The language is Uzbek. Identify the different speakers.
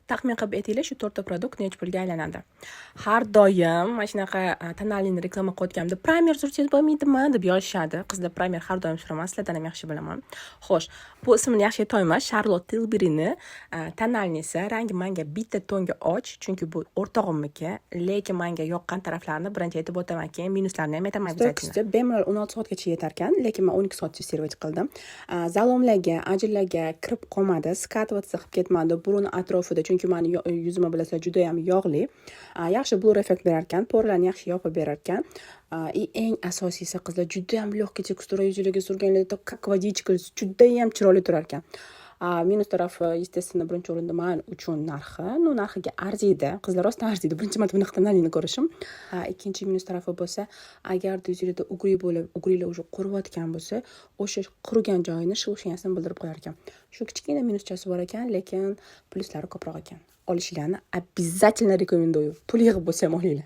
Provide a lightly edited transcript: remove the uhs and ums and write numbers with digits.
Speaker 1: taxmin qilib aytinglar, shu 4 ta produkt necha pulga aylanadi. Har doim mana shunaqa tonalini reklama qilayotganimda primer sursangiz bo'lmaydimi deb yozishadi. Qizlar primer har doim suraman, sizlardan ham yaxshi bilaman. Xo'sh, bu ismini yaxshi aytolmas, Charlotte Tilbury'ni tonalnisi rangi menga bitta tonga och, chunki bu o'rtog'imniki, lekin menga yoqqan taraflarini birinchi aytib o'taman, keyin minuslarini ham aytaman. Stoykisi bemalol 16 soatgacha yetar ekan, lekin men 12 soatcha servis qildim. Zalomlarga, ajinlarga kirib qolmadi, skatvotsiya qilib ketmadi burun atrofida, chunki meni yuzimni bilasizlar juda ham yog'li. Yaxshi blur effekt berar ekan, porlarni yaxshi yopib berar ekan. Eng asosiysi qizlar juda ham lёгкий tekstura yuziga surganlarda как водичка juda ham chiroyli turar ekan. Minus tarafi, естественно, birinchi o'rinda men uchun narxi, narxiga arziydi. Qizlar rostdan arziydi. Birinchi marta bunaqa tonalini ko'rishim. Ikkinchi minus tarafi bo'lsa, agar yuzingizda ugrilar уже quriyotgan bo'lsa, o'sha qurigan joyini shilshinasini bildirib qo'yar ekan. Shu kichkina minuschasi bor ekan, lekin pluslari ko'proq ekan. Olishlarni обязательно rekomendую. Pul yig'ib bo'lsa ham olinglar.